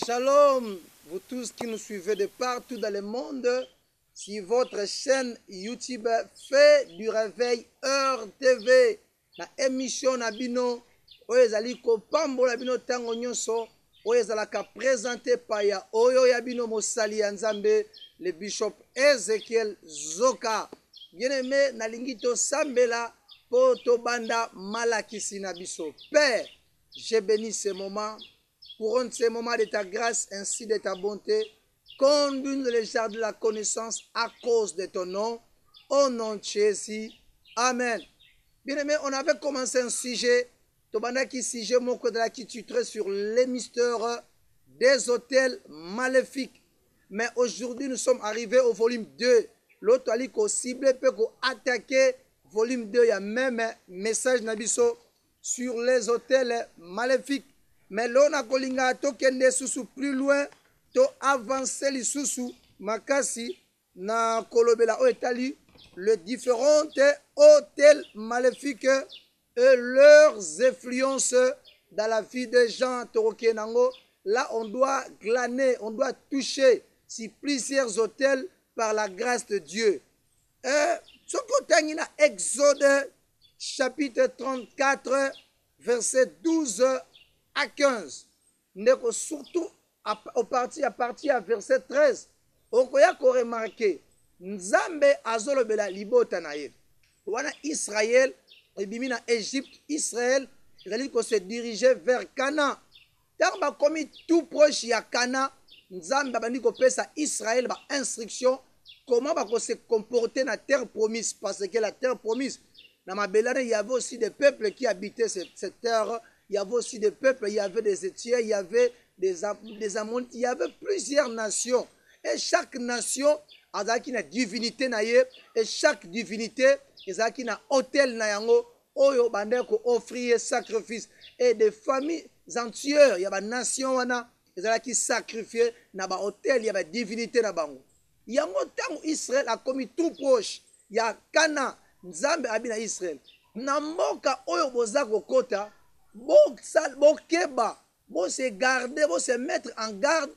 Shalom, vous tous qui nous suivez de partout dans le monde, sur votre chaîne YouTube Fait du Réveil Heure TV. La émission Nabino, Oyezali Kopambo Nabino Tango Nyonso, Oyezalaka présenté par ya Oyo Yabino Mosali Nzambe, le bishop Ezekiel Zoka. Bien-aimé, Nalingito Sambela, Poto Banda Malakisi Nabiso. Père, je bénis ce moment. Pour rendre ces moments de ta grâce ainsi de ta bonté, conduis le jardin de la connaissance à cause de ton nom, au nom de Jésus. Amen. Bien-aimé, on avait commencé un sujet, Tobandaki sujet moko de la qui titrait sur les mystères des hôtels maléfiques. Mais aujourd'hui, nous sommes arrivés au volume 2. L'autre ali ko cible peut attaquer volume 2. Il y a même un message nabiso sur les hôtels maléfiques. Mais l'on a kolinga to kende susu plus loin, to avancer les susu makasi na kolobela o etali les différents hôtels maléfiques et leurs influences dans la vie des gens torokenango. Là on doit glaner, on doit toucher si plusieurs hôtels par la grâce de Dieu. Ce côté na Exode chapitre 34 verset 12 à 15. Surtout à partir à verset 13. On peut remarquer Nzambe azolobela libota na ye. Wana Israël ebimi na Égypte, Israël ezali ko se diriger vers Canaan. Tant ba komi tout proche ya Canaan, Nzambe bandi ko pesa Israël ba instruction comment ba ko se comporter na terre promise, parce que la terre promise na mabelane il y avait aussi des peuples qui habitaient cette terre. Il y avait aussi des peuples, il y avait des Étiens, il y avait des Ammonites, il y avait plusieurs nations. Et chaque nation a une divinité et chaque divinité a un hôtel oyo bande ko offrir sacrifice. Et des familles entières, il y a des nations qui sacrifient na ba hôtel, il y a des divinités na bango. Il y a un temps où Israël a commis tout proche. Il y a Canaan, Nzambe abina Israël. Na mboka oyo bozako kota bokeba, bo se garder, bo se mettre en garde,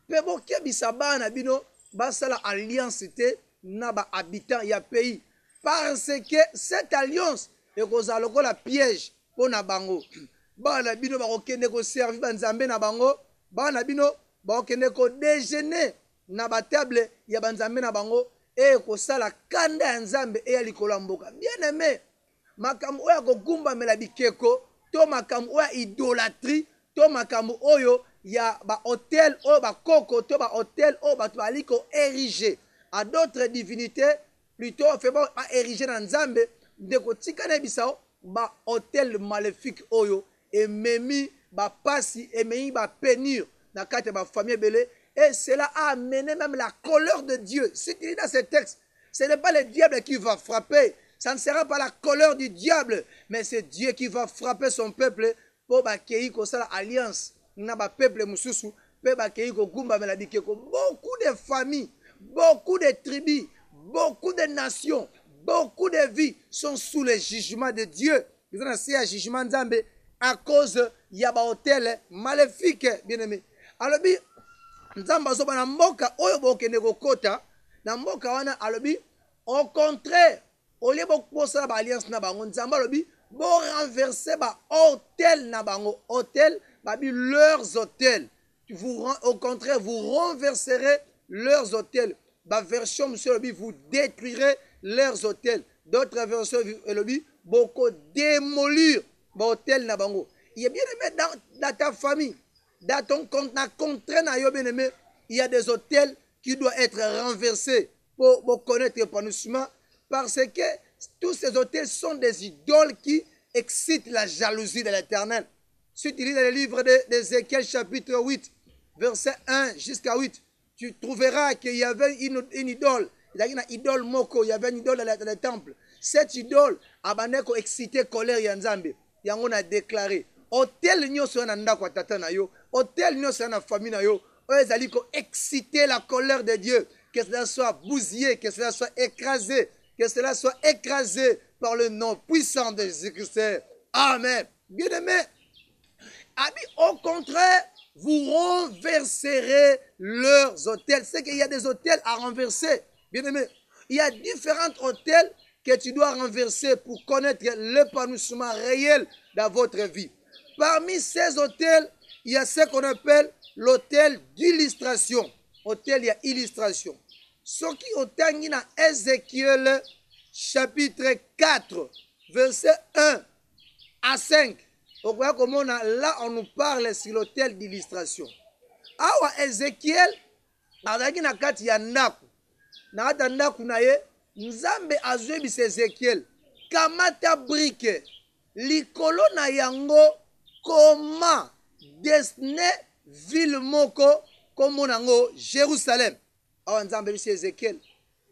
pe bokebisa bana bino basala alliance te na ba habitants ya pays, parce que cette alliance ekozala lokola piège pona bango. Bana bino bakokende ko servir banzambe na bango, bana bino bakokende ko déjeuner na ba table ya banzambe na bango e kosala kanda ya nzambe e ya likolo mboka. Bien aimé, makambo oya kogumba mela bikeko to makambo oya idolâtrie, to makambo oyo ya ba hôtel oyo ba koko, to ba hôtel oyo bato bali ko ériger à d'autres divinités, plutôt fait ba ériger na nzambe ndeko tikana bisao ba hôtel maléfique oyo ememi ba pasi, ememi ba pénir na kate ba famille belé, et cela a amené même la colère de Dieu. Si tu lis dans ce texte, ce n'est pas le diable qui va frapper. Ça ne sera pas la colère du diable, mais c'est Dieu qui va frapper son peuple pour bakei ko sala alliance na ba peuple mususu pe bakei ko gumba melabike ko. Beaucoup de familles, beaucoup de tribus, beaucoup de nations, beaucoup de vies sont sous le jugement de Dieu. Ils ont un jugement Nzambe à cause ya ba hôtel maléfique, bien-aimé. Alors bi Nzamba zo na mboka oyo bokende ko kota na mboka wana alobi au contraire. Au lieu de ba alliance na bango, Nzamba lobi bo renverser ba hôtel na bango, hôtel babi leurs hôtels. Au contraire, vous renverserez leurs hôtels. Ba version monsieur lobi, vous détruirez leurs hôtels. D'autres versions lobi beaucoup démolir ba hôtel na bango. Il est bien aimé dans ta famille, dans ton compte na contrat na yo bien aimé, il y a des hôtels qui doivent être renversés pour connaître l'épanouissement. Parce que tous ces hôtels sont des idoles qui excitent la jalousie de l'Éternel. Si tu lis dans le livre d'Ézéchiel chapitre 8, verset 1 jusqu'à 8, tu trouveras qu'il y avait une idole. Il y avait une idole moko, il y avait une idole dans le temple. Cette idole a excité colère yanzambe. Yango a déclaré, hôtel nyoso na ndako tata na yo, hôtel nyoso na famille na yo, ezali ko exciter la colère de Dieu, que cela soit bousillé, que cela soit écrasé. Que cela soit écrasé par le nom puissant de Jésus-Christ. Amen. Bien-aimé, au contraire, vous renverserez leurs hôtels. C'est qu'il y a des hôtels à renverser. Bien aimé, il y a différents hôtels que tu dois renverser pour connaître l'épanouissement réel dans votre vie. Parmi ces hôtels, il y a ce qu'on appelle l'hôtel d'illustration. Hôtel, il y a illustration. Ce qui est dans Ézéchiel chapitre 4, verset 1 à 5. Là, on nous parle sur l'hôtel d'illustration. Awa Ézéchiel, azaki na kati ya ndaku. Na kati ya ndaku na ye, Nzambe azwebisa Ézéchiel. Kamata brique, likolo na yango, koma dessine ville moko, komo nango Jérusalem. Awa Nzambe bisi Ézéchiel.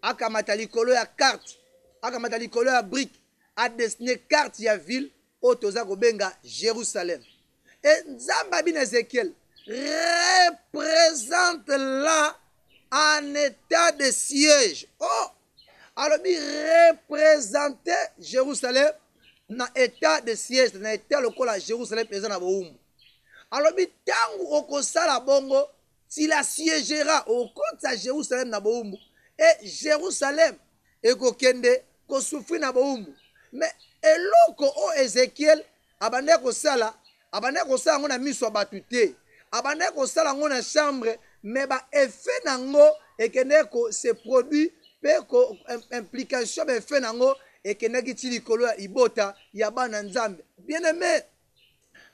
Akamata likolo ya carte, akamata likolo ya brique, a dessiné carte ya ville, otoza kobenga Jérusalem. Et Nzamba bin Ézéchiel représente là en état de siège. Oh, alors il représente Jérusalem dans état de siège, dans état local à Jérusalem présent na boumbu. Alors il tangu okosala bongo, s'il assiégera au compte à Jérusalem na boumbu. Et Jérusalem ekokende ko souffrir na boumbu. Mais eloko o Ézéchiel abande kosala ngona miso batute abande kosala ngona chambre mais ba effet nango ekende ko se produit pe ko implication be effet nango ekende ki ti likolo ya ibota ya bana Nzambe. Bien aimé,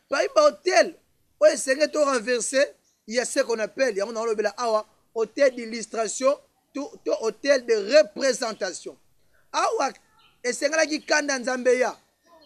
par hôtel o esenge to renverser, il y a ce qu'on appelle ya ngona lobela awa hôtel d'illustration to hôtel de représentation. Awa esengalaki kanda Nzambe ya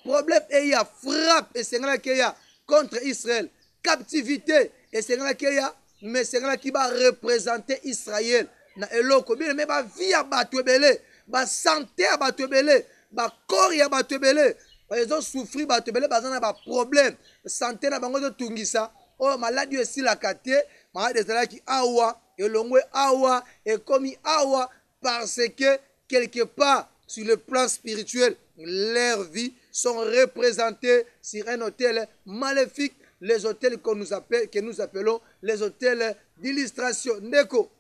problème et ya frappe esengalaki ya contre Israël, captivité esengalaki ya mais esengalaki ba représenter Israël na eloko bien mais ba vie ya bato ebele, ba santé ya bato ebele, ba corps ya bato ebele, ils ont souffert bato ebele bazana ba problème santé na bango to tungisa o maladie esilaka te malade ezalaki awa elongwe awa ekomi awa parce que quelque part sur le plan spirituel, leurs vies sont représentées sur un hôtel maléfique, les hôtels que nous appelons les hôtels d'illustration. Ndeko,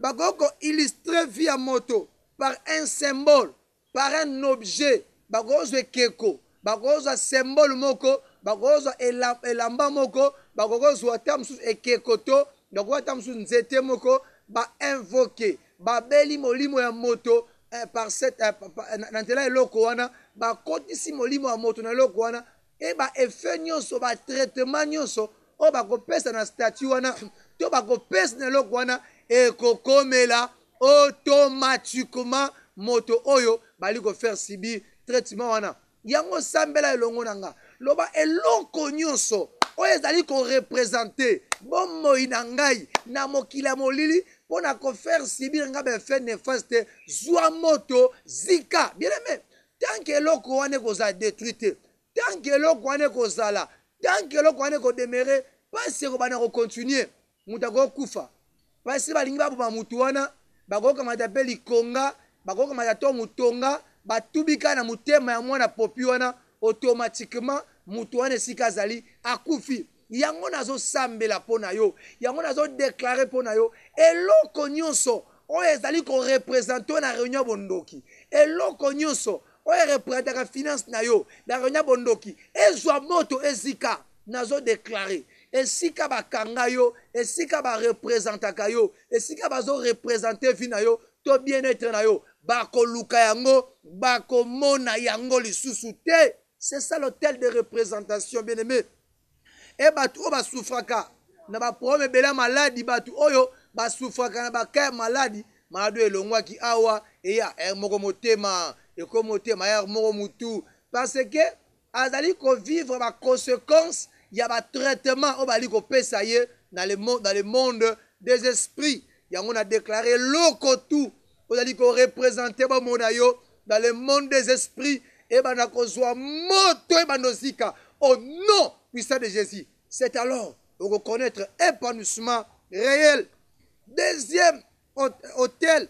bakoko illustrer via moto par un symbole, par un objet, bakozo keko, bakozo symbole moko, bakozo elamba moko, bakozo atamsu ekekoto, bakozo atamsu nzete moko, ba invoquer, ba beli molimo ya moto. Par cette nantela eloko wana ba kotisi molimo wa moto na eloko wana e ba effet nyonso ba traitement nyonso o ba kopesa na statut wana to ba kopesa na eloko wana e kokomela automatiquement moto oyo bali ko faire subir traitement wana yango sambela elongo nanga loba eloko nyonso oyo ezali ko représenter bomoi na ngai na mokila molili pona ko faire subir nga be fait néfaste zwa moto zika. Bien aimé, tant que eloko wane koza détruite, tant que eloko wane kozala, tant que eloko wane ko demeurer, pas ko bana ko continuer muta ko kufa parce balingi baboma mutu wana bakoka matape likonga bakoka matato mutonga batubika na mutema ya mwana popi wana automatiquement mutu wana esika azali akufi. Yango nazo sambela pona yo, yango nazo déclarer pona yo, eloko nyonso oyo ezali ko représenter na réunion bondoki, eloko nyonso oyo représenter ka finance na yo na réunion bondoki, ezwa moto ezika nazo déclarer esika bakanga yo, esika ba représentaka yo, esika bazo représenter vi na yo to bien-être na yo, bakoluka yango, bakomona yango lisusu te. C'est ça l'hôtel de représentation, bien aimé. Et batu o ba souffraka na ba problème bela maladie batu oyo ba souffraka na ba ka maladie malado elongwa ki awa e ya moko motema e ko motema ya moko mutu parce que azali ko vivre ba conséquences ya ba traitement o bali ko pesa ye dans le monde des esprits. Yango na déclaré loko tout ozali ko représenter ba mona yo dans le monde des esprits et ba na ko zwa moto e bandosika au nom puissant de Jésus. C'est alors de reconnaître épanouissement réel. Deuxième hôtel,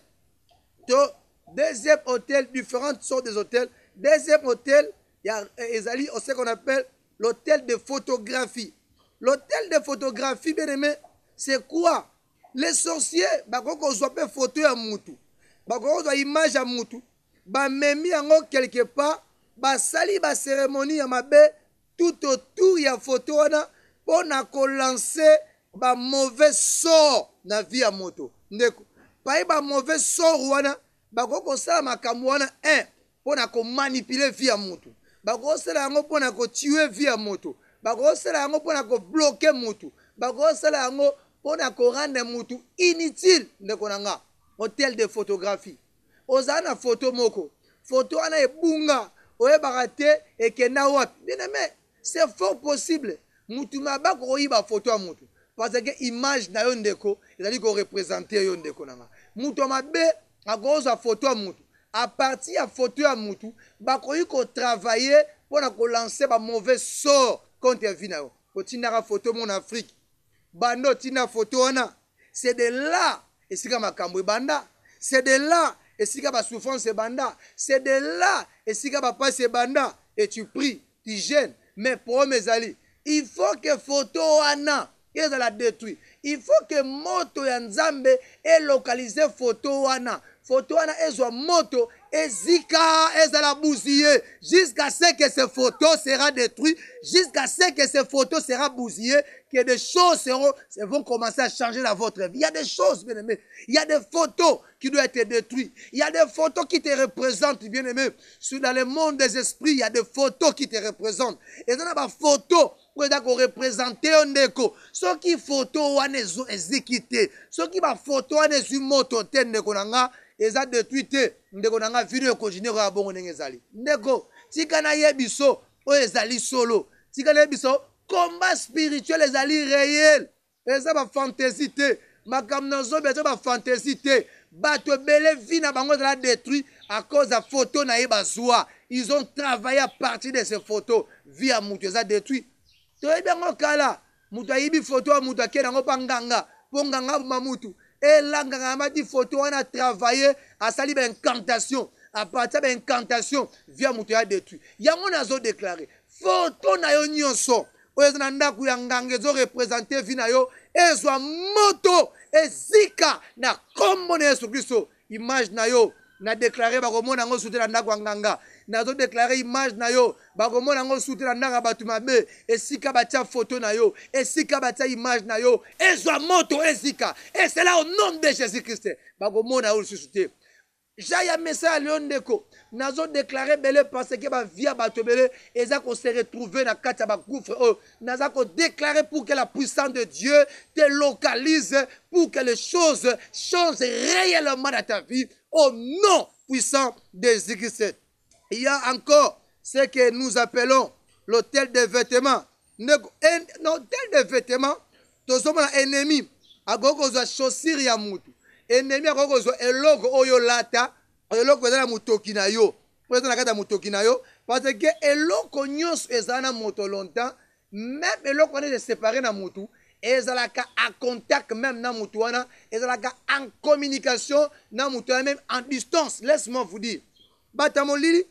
différentes sortes des hôtels. Deuxième hôtel, il y a ce qu'on appelle l'hôtel de photographie. L'hôtel de photographie, bien aimé, c'est quoi? Les sorciers, quand on soit photo à moutou, quand on soit image à moutou, memi yango quelque part, sali cérémonie à ma bé, tout autour il y a photo pour lancer mauvais sort na vie à moto. Ndeko, pas mauvais sort wana, quand ça makambo wana pour manipuler vie à moto. Quand ça pour tuer vie à moto. Quand ça pour bloquer moto. Quand ça pour rendre moto inutile. Ndeko nanga, hôtel de photographie. Ozana photo moko. Photo ana ebunga. Oye barate et kena wapi. Bien aimé, c'est fort possible. Mutu maba ko yiba photo à moto. Parce que image na yo ndeko, ezali ko représenter yo ndeko nanga. Mutu mabe a goza photo à moto. À partir de photo à mutu, bakoyi ko travailler pour lancer ba mauvais sort contre vie na yo. Ko tinaka photo mon Afrique. Bando tina photo wana. C'est de là et sika makambo e banda. C'est de là et sika ba souffrance e banda. C'est de là et sika ba passe e banda. Et tu pries, tu gênes. Mais pour mes amis, il faut que photo wana et la détruire. Il faut que moto ya nzambe ait localisé photo wana. Photo wana ezwa moto ezika ezala bousillé jusqu'à ce que ces photos sera détruites, jusqu'à ce que ces photos sera bousillées, que des choses vont commencer à changer dans votre vie. Il y a des choses, bien aimé. Il y a des photos qui doivent être détruites. Il y a des photos qui te représentent, bien aimé. Dans le monde des esprits, il y a des photos qui te représentent. Et dans la photo, pour représenter un déco. Ce qui photo wana ezikité. Ce qui va photo wana ezumoto te ndeko nanga. Eza détruite ndeko nanga video continue ko bongo ndenge ezali. Ndeko tika na yebiso o ezali solo. Tika na yebiso combat spirituel ezali réel. Eza ba fantaisie te. Makam nazo beto ba fantaisie te. Bato bele vie na bango ezala détruit à cause de photo na yeba zwa. Ils ont travaillé à partir de ces photos. Vie à mutu eza détruit. Toyebi yango kala mutu ayibi photo ya mutu akenda yango pa nganga po nganga mamutu elanganga amadi photo wana travaillé asali ba incantation à partir ba incantation via mutu ya détruit yango nazo déclarer photo na yo nyonso oyo eza na ndako ya nganga ezo représenter vi na yo ezwa moto ezika na kombo na Yesu Kristo image na yo na déclarer bakomona yango soute na ndako ya nganga nazo déclarer image na yo bakomona yango soute na ndako ya bato mabe esika batia photo na yo esika batia image na yo ezwa moto ezika et c'est là au nom de Jésus-Christ bakomona yo lisusu te jaya message à Léon Ndeko nazo déclarer belé parce que ba via bato belé eza ko se retrouver na kati ya ba gouffre nazo ko déclarer pour que la puissance de Dieu te localise pour que les choses changent réellement dans ta vie au nom puissant de Jésus-Christ. Il y a encore ce que nous appelons l'hôtel des vêtements. L'hôtel des vêtements, tout ce monde ennemi, à gogo za chaussure ya mutu. Ennemi à gogo zo eloko oyo lata, eloko za mutoki na yo. Pour na kata mutoki na yo parce que eloko nyos ezana moto longtemps, même eloko on est séparé na mutu. Ezalaka en contact même na mutu wana, ezalaka en communication na mutu même en distance. Laisse-moi vous dire. Batamolili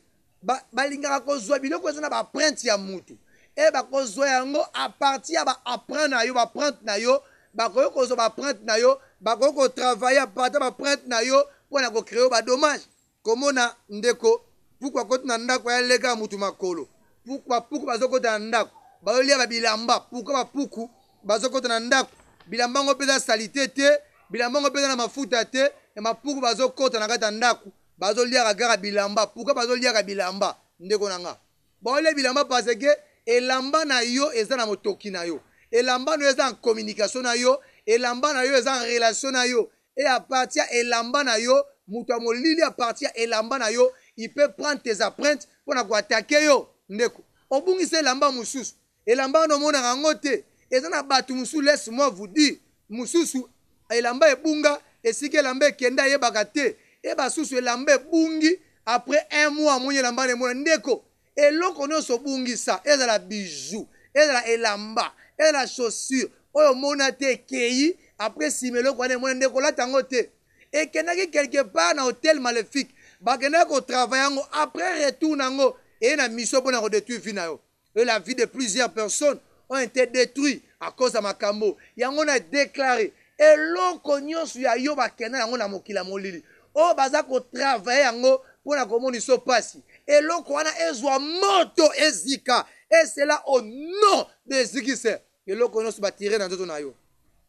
balingaka kozwa biloko ezana ba print ya mutu. Et bakozwa yango à partir ya ba apprendre na yo ba print na yo, bakoyo kozwa ba print na yo, bakoyo ko travailler à partir ba print na yo pour na ko créer ba dommage. Komona ndeko, pourquoi koti na ndako ya lega mutu makolo? Pourquoi bazokota na ndako? Baolia ba bilamba, pourquoi ba puku bazokota na ndako? Bilamba ngo peza salité te, bilamba ngo peza na mafuta te, et mapuku bazokota na kata ndako. Bazolia kaka bilamba, pourquoi bazolia bilamba? Ndeko nanga. Baolia bilamba parce que elamba na yo eza na motoki na yo. Elamba no eza en communication na yo, elamba na yo eza en relation na yo. Et à partir elamba na yo, mutu molili à partir elamba na yo, il peut prendre tes empreintes pour na ko attaquer yo. Ndeko. Obungisa elamba mususu. Elamba no mona rango te. Eza na batu mususu laisse-moi vous dire, mususu elamba ebunga esike elamba ekenda yebaka te. Et basusu elamba bungi après un mois mouye elamba ne mona ndeko. Eloko nyonso bungisa ezala bijou, ezala elamba, ezala chaussure oyo mona te kei après simelo kwa ne mona ndeko la tango te. Et kenaki quelque part na hôtel maléfique bakena ko travailler ngo après retour nango et na mission pour na détruire vie na yo. Et la vie de plusieurs personnes ont été détruits à cause de Makambo. Yango a déclaré. Et l'on nyonso ya yo bakena yango na mokila molili. O baza ko travailler yango pour na komoni so pasi. Et l'on wana ezwa moto ezika. Et c'est là au nom de Jésus-Christ. Et l'on nyonso ba tirer dans nzoto na yo.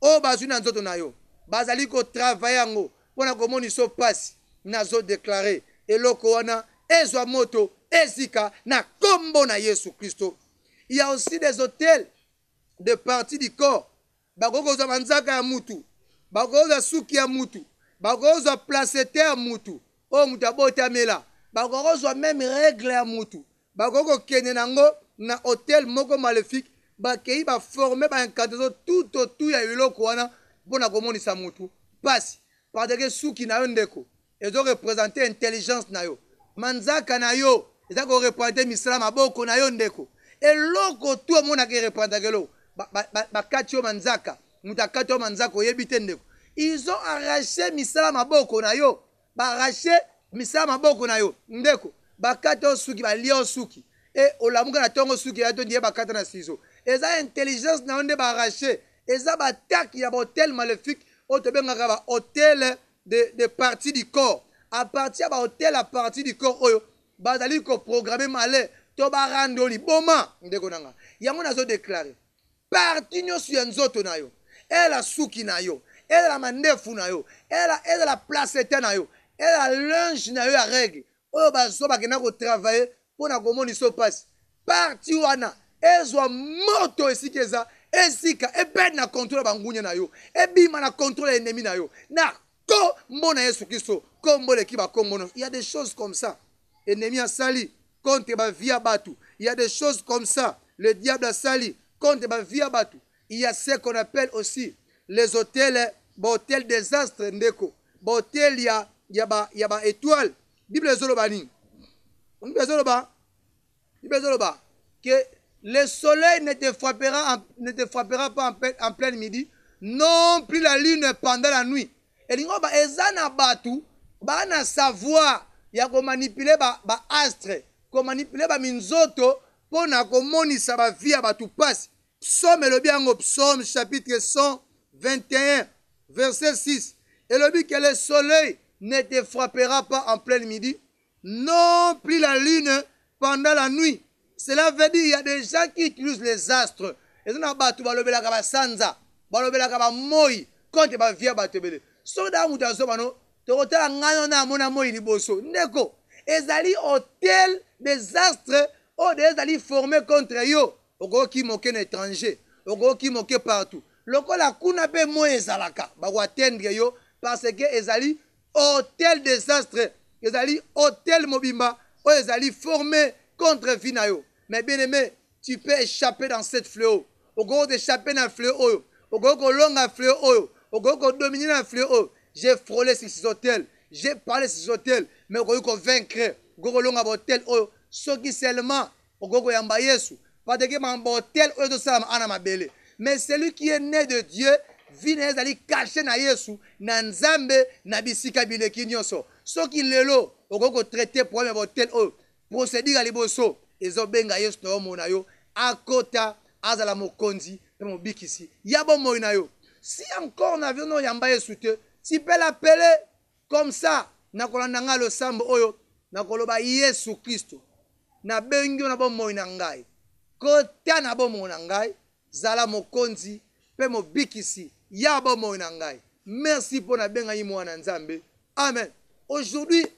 O bazu na nzoto na yo. Bazali ko travailler yango pour na komoni so pasi. Nazo déclarer. Et l'on wana ezwa moto ezika na kombo na Yesu Christo. Il y a aussi des hôtels de parties du corps. Bagozo manzaka ya mutu. Bagozo suki ya mutu. Bagozo placete ya mutu. O mutabota mela. Bagozo même règle ya mutu. Bagogo kene nango na hôtel moko maléfique. Bakei ba former ba incantation tout autour ya iloko wana pona komonisa mutu. Pasi. Parce que suki na yo ndeko. Ezo représenter intelligence na yo. Manzaka na yo. Ezo ko représenter misala maboko na yo ndeko. Et loko tout le monde a représenter lo. Bakati yo manzaka. Mutakati yo manzaka oyebite ndeko. Ils ont arraché misala maboko na yo. Ba arraché misala maboko na yo ndeko. Bakati yo suki ba lia suki. Et olamuka na tongo suki ya to ndiye bakata na sizo. Eza intelligence na onde ba arraché. Eza ba tak ya hôtel maléfique. Otobenga ba hôtel de partie du corps. À partir ba hôtel à partie du corps oyo. Bazali ko programmer malais. Toba rando li boma ndeko nanga. Yango nazo déclarer. Parti nyonso ya nzoto na yo. Elle suki na yo. Elle la mandefu na yo. Elle la placete na yo. Elle la linge na yo ya règle. Oyo baso bakena ko travailler pour na komoni so passe. Parti wana ezwa moto esikeza esika ebe na contrôle bangunya na yo. Ebima na contrôle ennemi na yo. Na ko mbona Yesu Kristo kombo le kiba kombono. Il y a des choses comme ça. Ennemi a sali contre ba via batu. Il y a des choses comme ça. Le diable a sali contre ba via batu. Il y a ce qu'on appelle aussi les hôtels, hôtels désastres ndeko. Hôtel ya ba étoile. Bible zoloba ni. Bible zoloba que le soleil ne te frappera pas en plein midi, non plus la lune pendant la nuit. Et lingo ba ezana batu ba na savoir ya ko manipuler ba astre. Ko manipuler ba minzoto pona komonisa ba via batu passe. Psaume le biango psaume chapitre 121 verset 6. Et le but que le soleil ne te frappera pas en plein midi, non plus la lune pendant la nuit. Cela veut dire qu'il y a des gens qui utilisent les astres. Et on a batu balobela kaba sanza, balobela kaba moi, quand ba via batebele. So da mutazo bano, to hôtel ngano na mona moi liboso. Ndeko, ezali hôtel des astres ou des ali formés contre yo. Ogo ki moke na étranger, ogo ki moke partout. Lokola kuna pe mo ezalaka, ba ko atteindre yo parce que ezali hôtel des astres, ezali hôtel mobimba, ou ezali formé contre Vinayo. Mais bien aimé, tu peux échapper dans cette fléau. Ogo échapper dans le fléau. Ogo longa fléau. Ogo dominer dans le fléau. J'ai frôlé sur ces hôtels. J'ai parlé sur ces hôtels. Mais ogo vaincre. Ogo longa hôtel. Ce qui seulement ogo yamba Yesu. Pas de que mon hôtel oyo ça ana mabele. Mais celui qui est né de Dieu vient ezali caché na Yesu na nzambe na bisika bileki nyonso. Ce qui lelo ogo traiter problème hôtel oyo. Procédure à liboso. Ezobenga Yesu na omona yo akota azala mokonzi pe mobikisi yabo moina yo. Si encore na vino yamba Yesu te, tu peux l'appeler comme ça na kolanda nga lo sambo oyo na koloba Yesu Kristo na bengyo na bo moina ngai kota na bo moina ngai zala mokonzi pe mobikisi yabo moina ngai. Merci pour na benga yimo na nzambe. Amen. Aujourd'hui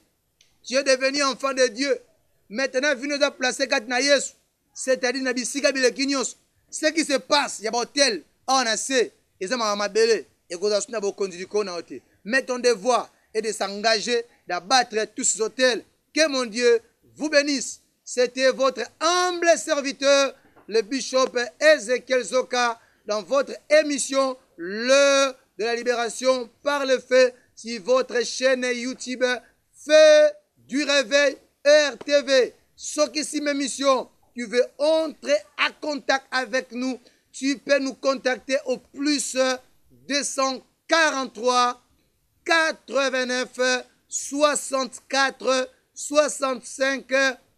tu es devenu enfant de Dieu. Maintenant, venez de placer Katna Yesu. C'est-à-dire, Nabisika Bilekinyos. Ce qui se passe, il y a un hôtel, on a assez. Et ça m'a mabélé. Et qu'on a soutenu au conduit qu'on a ôté. Mais ton devoir est de s'engager, d'abattre tous ces hôtels. Que mon Dieu vous bénisse. C'était votre humble serviteur, le bishop Ezekiel Zoka, dans votre émission, l'heure de la libération par le feu, sur votre chaîne YouTube, Feu du réveil. RTV, ce qui est ma mission, tu veux entrer en contact avec nous, tu peux nous contacter au plus 243 89 64 65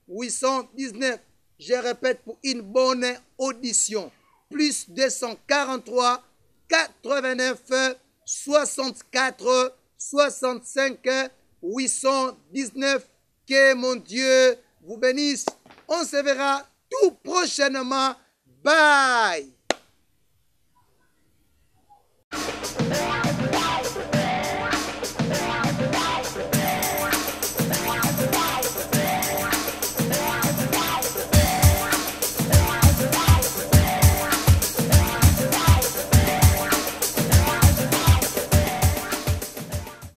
819. Je répète pour une bonne audition. plus 243 89 64 65 819. Que mon Dieu vous bénisse. On se verra tout prochainement. Bye.